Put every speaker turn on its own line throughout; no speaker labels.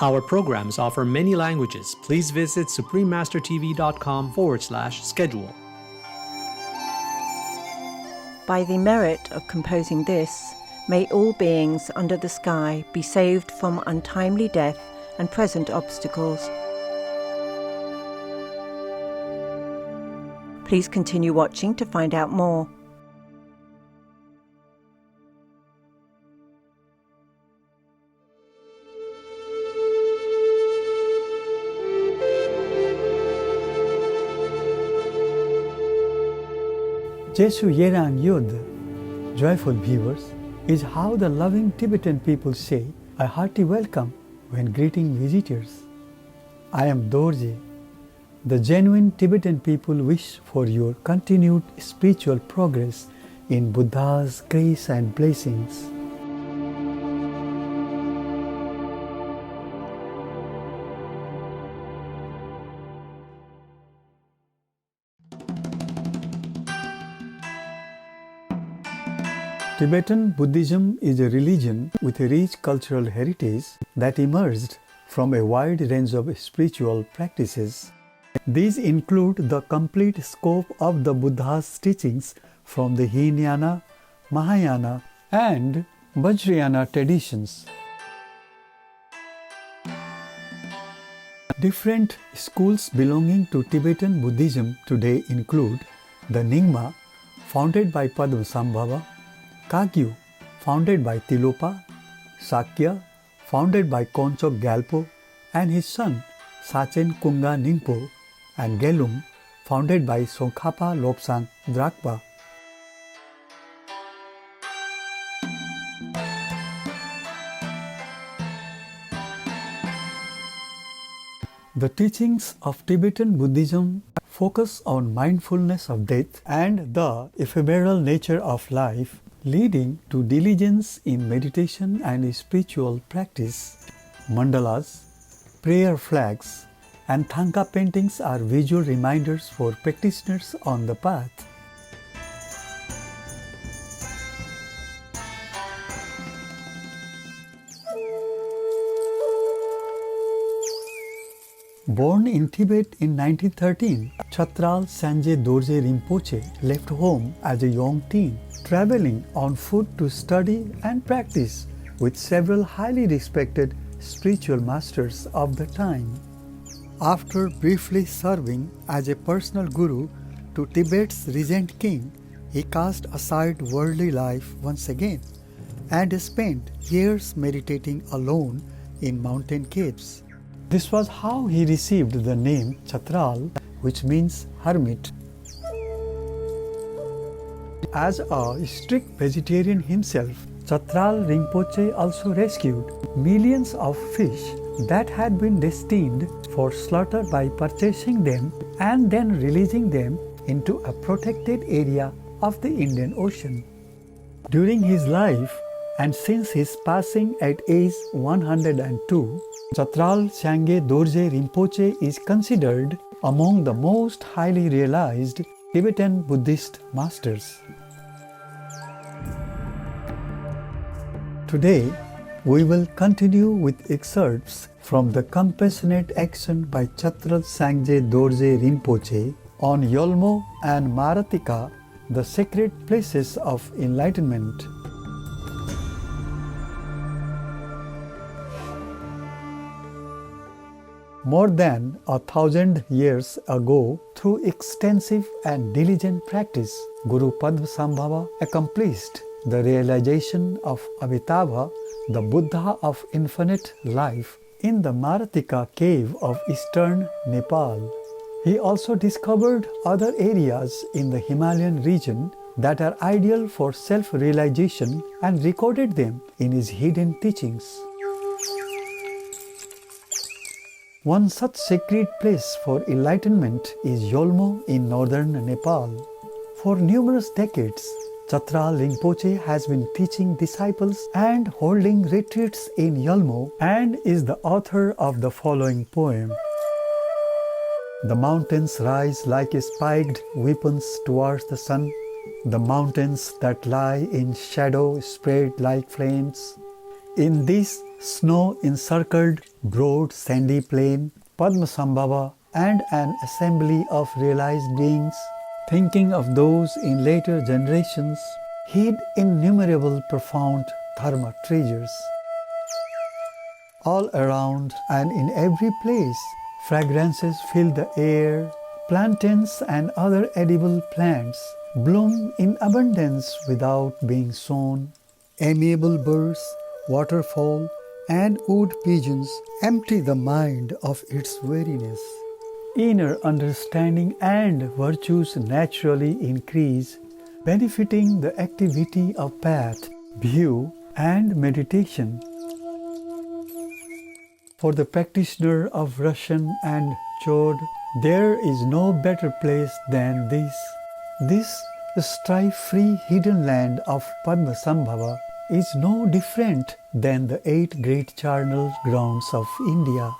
Our programs offer many languages. Please visit suprememastertv.com/schedule.
By the merit of composing this, may all beings under the sky be saved from untimely death and present obstacles. Please continue watching to find out more.
Jesu Yerang Yod, joyful viewers, is how the loving Tibetan people say a hearty welcome when greeting visitors. I am Dorje. The genuine Tibetan people wish for your continued spiritual progress in Buddha's grace and blessings. Tibetan Buddhism is a religion with a rich cultural heritage that emerged from a wide range of spiritual practices. These include the complete scope of the Buddha's teachings from the Hinayana, Mahayana, and Vajrayana traditions. Different schools belonging to Tibetan Buddhism today include the Nyingma, founded by Padmasambhava, Kagyu, founded by Tilopa, Sakya, founded by Konchok Gyalpo and his son Sachen Kunga Ningpo, and Gelung, founded by Tsongkhapa Lobsang Drakpa. The teachings of Tibetan Buddhism focus on mindfulness of death and the ephemeral nature of life, leading to diligence in meditation and spiritual practice. Mandalas, prayer flags, and thangka paintings are visual reminders for practitioners on the path. Born in Tibet in 1913, Chatral Sangye Dorje Rinpoche left home as a young teen, traveling on foot to study and practice with several highly respected spiritual masters of the time. After briefly serving as a personal guru to Tibet's regent king, he cast aside worldly life once again and spent years meditating alone in mountain caves. This was how he received the name Chatral, which means hermit. As a strict vegetarian himself, Chatral Rinpoche also rescued millions of fish that had been destined for slaughter by purchasing them and then releasing them into a protected area of the Indian Ocean. During his life, and since his passing at age 102, Chatral Sangye Dorje Rinpoche is considered among the most highly realized Tibetan Buddhist masters. Today, we will continue with excerpts from the compassionate action by Chatral Sangye Dorje Rinpoche on Yolmo and Maratika, the sacred places of enlightenment. More than 1,000 years ago, through extensive and diligent practice, Guru Padmasambhava accomplished the realization of Amitabha, the Buddha of infinite life, in the Maratika cave of eastern Nepal. He also discovered other areas in the Himalayan region that are ideal for self-realization and recorded them in his hidden teachings. One such sacred place for enlightenment is Yolmo in northern Nepal. For numerous decades, Chatral Rinpoche has been teaching disciples and holding retreats in Yolmo and is the author of the following poem. The mountains rise like spiked weapons towards the sun. The mountains that lie in shadow spread like flames. In this snow-encircled broad sandy plain, Padmasambhava, and an assembly of realized beings, thinking of those in later generations, hid innumerable profound dharma treasures. All around and in every place, fragrances fill the air, plantains and other edible plants bloom in abundance without being sown. Amiable birds, waterfowl, and wood pigeons empty the mind of its weariness. Inner understanding and virtues naturally increase, benefiting the activity of path, view, and meditation. For the practitioner of Russian and Chod, there is no better place than this. This strife-free hidden land of Padmasambhava is no different than the 8 great charnel grounds of India.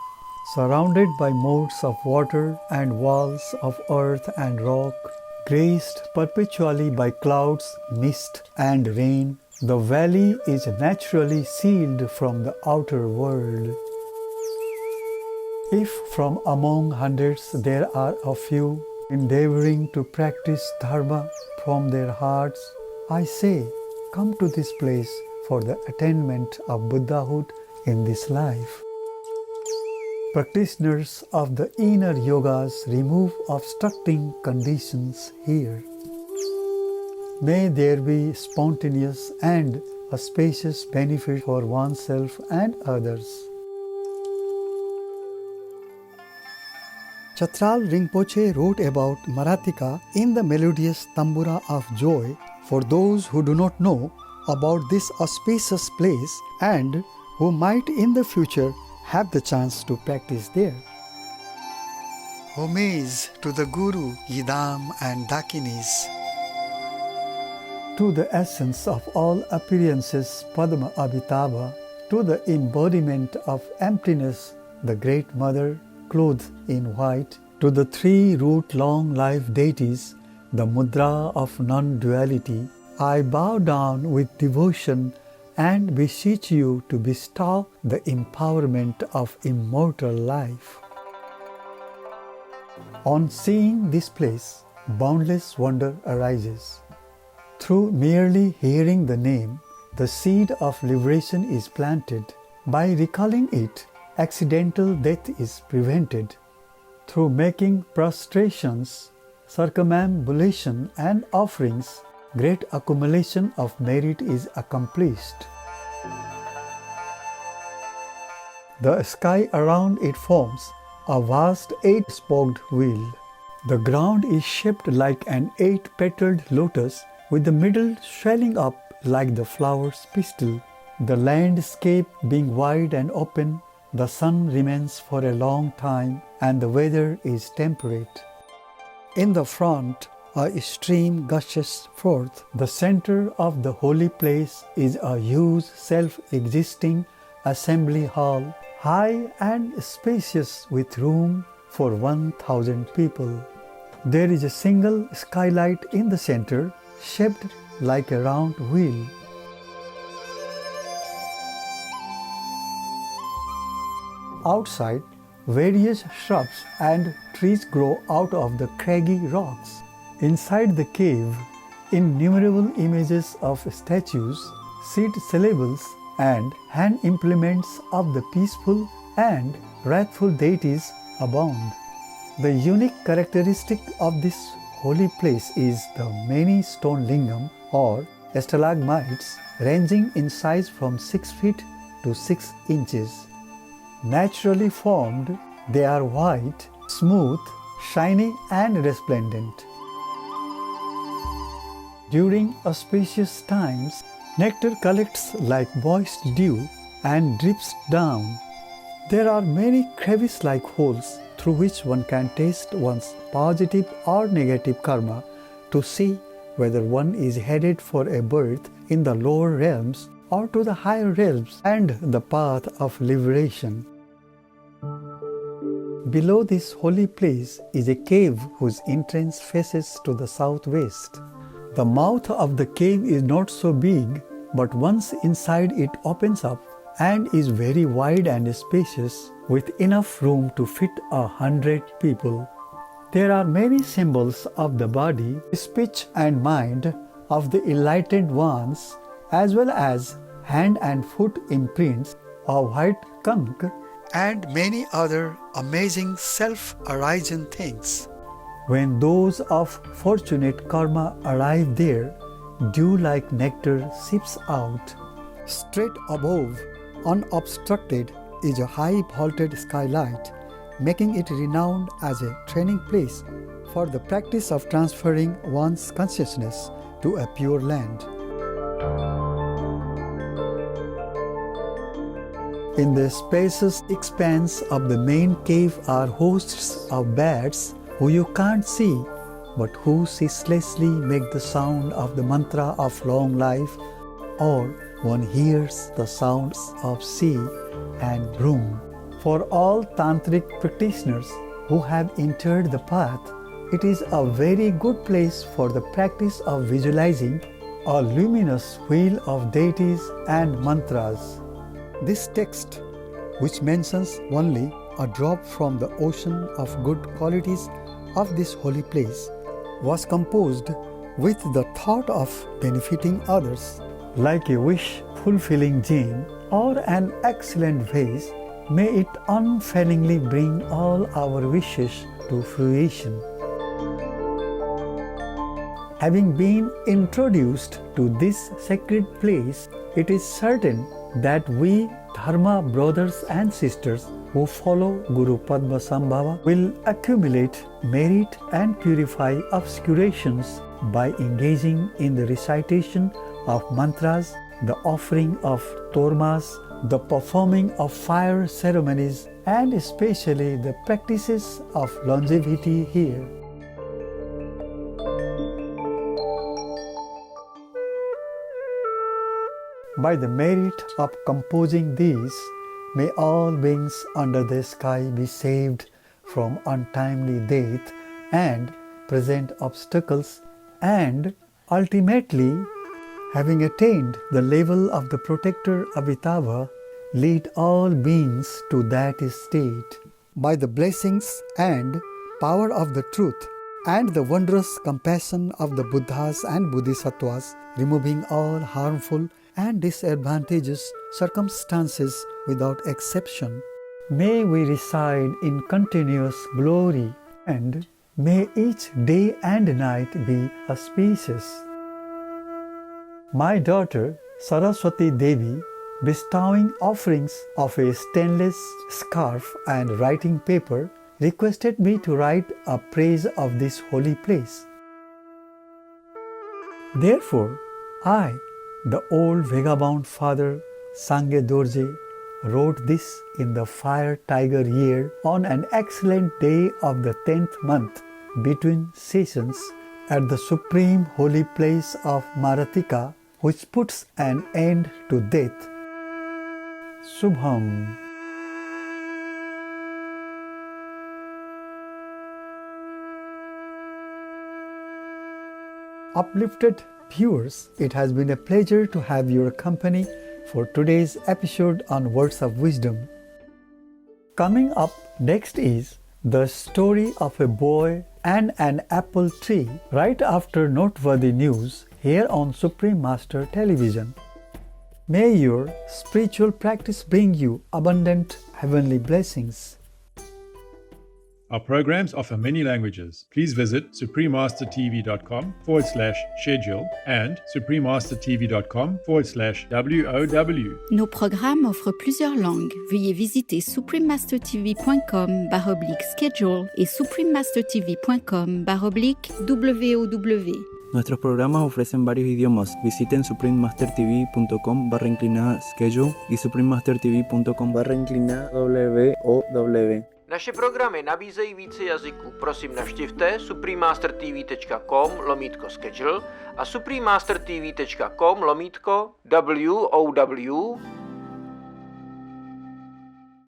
Surrounded by moats of water and walls of earth and rock, graced perpetually by clouds, mist, and rain, the valley is naturally sealed from the outer world. If from among hundreds there are a few endeavoring to practice dharma from their hearts, I say, come to this place for the attainment of Buddhahood in this life. Practitioners of the inner yogas remove obstructing conditions here. May there be spontaneous and a spacious benefit for oneself and others. Chatral Rinpoche wrote about Maratika in the melodious Tambura of Joy for those who do not know about this auspicious place and who might in the future have the chance to practice there. Homage to the Guru, Yidam and Dakinis. To the essence of all appearances, Padma Abhitaba, to the embodiment of emptiness, the Great Mother, clothed in white, to the 3 root-long life deities, the mudra of non-duality, I bow down with devotion and beseech you to bestow the empowerment of immortal life. On seeing this place, boundless wonder arises. Through merely hearing the name, the seed of liberation is planted. By recalling it, accidental death is prevented. Through making prostrations, circumambulation, and offerings, great accumulation of merit is accomplished. The sky around it forms a vast 8-spoked wheel. The ground is shaped like an 8-petaled lotus, with the middle swelling up like the flower's pistil. The landscape being wide and open, the sun remains for a long time and the weather is temperate. In the front, a stream gushes forth. The center of the holy place is a huge self-existing assembly hall, high and spacious with room for 1,000 people. There is a single skylight in the center, shaped like a round wheel. Outside, various shrubs and trees grow out of the craggy rocks. Inside the cave, innumerable images of statues, seed syllables, and hand implements of the peaceful and wrathful deities abound. The unique characteristic of this holy place is the many stone lingam or stalagmites ranging in size from 6 feet to 6 inches. Naturally formed, they are white, smooth, shiny, and resplendent. During auspicious times, nectar collects like moist dew and drips down. There are many crevice-like holes through which one can taste one's positive or negative karma to see whether one is headed for a birth in the lower realms or to the higher realms and the path of liberation. Below this holy place is a cave whose entrance faces to the southwest. The mouth of the cave is not so big, but once inside it opens up, and is very wide and spacious with enough room to fit 100 people. There are many symbols of the body, speech and mind of the enlightened ones, as well as hand and foot imprints of white conch and many other amazing self-arisen things. When those of fortunate karma arrive there, dew like nectar seeps out. Straight above, unobstructed, is a high vaulted skylight, making it renowned as a training place for the practice of transferring one's consciousness to a pure land. In the spacious expanse of the main cave are hosts of bats who you can't see, but who ceaselessly make the sound of the mantra of long life, or one hears the sounds of sea and broom. For all tantric practitioners who have entered the path, it is a very good place for the practice of visualizing a luminous wheel of deities and mantras. This text, which mentions only a drop from the ocean of good qualities of this holy place, was composed with the thought of benefiting others. Like a wish-fulfilling gem or an excellent vase, may it unfailingly bring all our wishes to fruition. Having been introduced to this sacred place, it is certain that we Dharma brothers and sisters who follow Guru Padma Sambhava will accumulate merit and purify obscurations by engaging in the recitation of mantras, the offering of tormas, the performing of fire ceremonies, and especially the practices of longevity here. By the merit of composing these, may all beings under the sky be saved from untimely death and present obstacles, and ultimately, having attained the level of the protector Amitabha, lead all beings to that state. By the blessings and power of the truth and the wondrous compassion of the Buddhas and Bodhisattvas, removing all harmful and disadvantageous circumstances without exception, may we reside in continuous glory, and may each day and night be auspicious. My daughter Saraswati Devi, bestowing offerings of a stainless scarf and writing paper, requested me to write a praise of this holy place. Therefore, I, the old vagabond father Sangye Dorje, wrote this in the fire tiger year on an excellent day of the 10th month between seasons at the supreme holy place of Maratika, which puts an end to death. Subham. Uplifted viewers, it has been a pleasure to have your company for today's episode on Words of Wisdom. Coming up next is the story of a boy and an apple tree, right after noteworthy news here on Supreme Master Television. May your spiritual practice bring you abundant heavenly blessings.
Our programs offer many languages. Please visit suprememastertv.com/schedule and suprememastertv.com/WOW.
Nos programmes offrent plusieurs langues. Veuillez visiter suprememastertv.com/schedule et suprememastertv.com/WOW.
Nuestros programas ofrecen varios idiomas. Visiten suprememastertv.com/schedule y suprememastertv.com/WOW.
Naše programy nabízejí více jazyků. Prosím navštivte suprememastertv.com/schedule a suprememastertv.com/WOW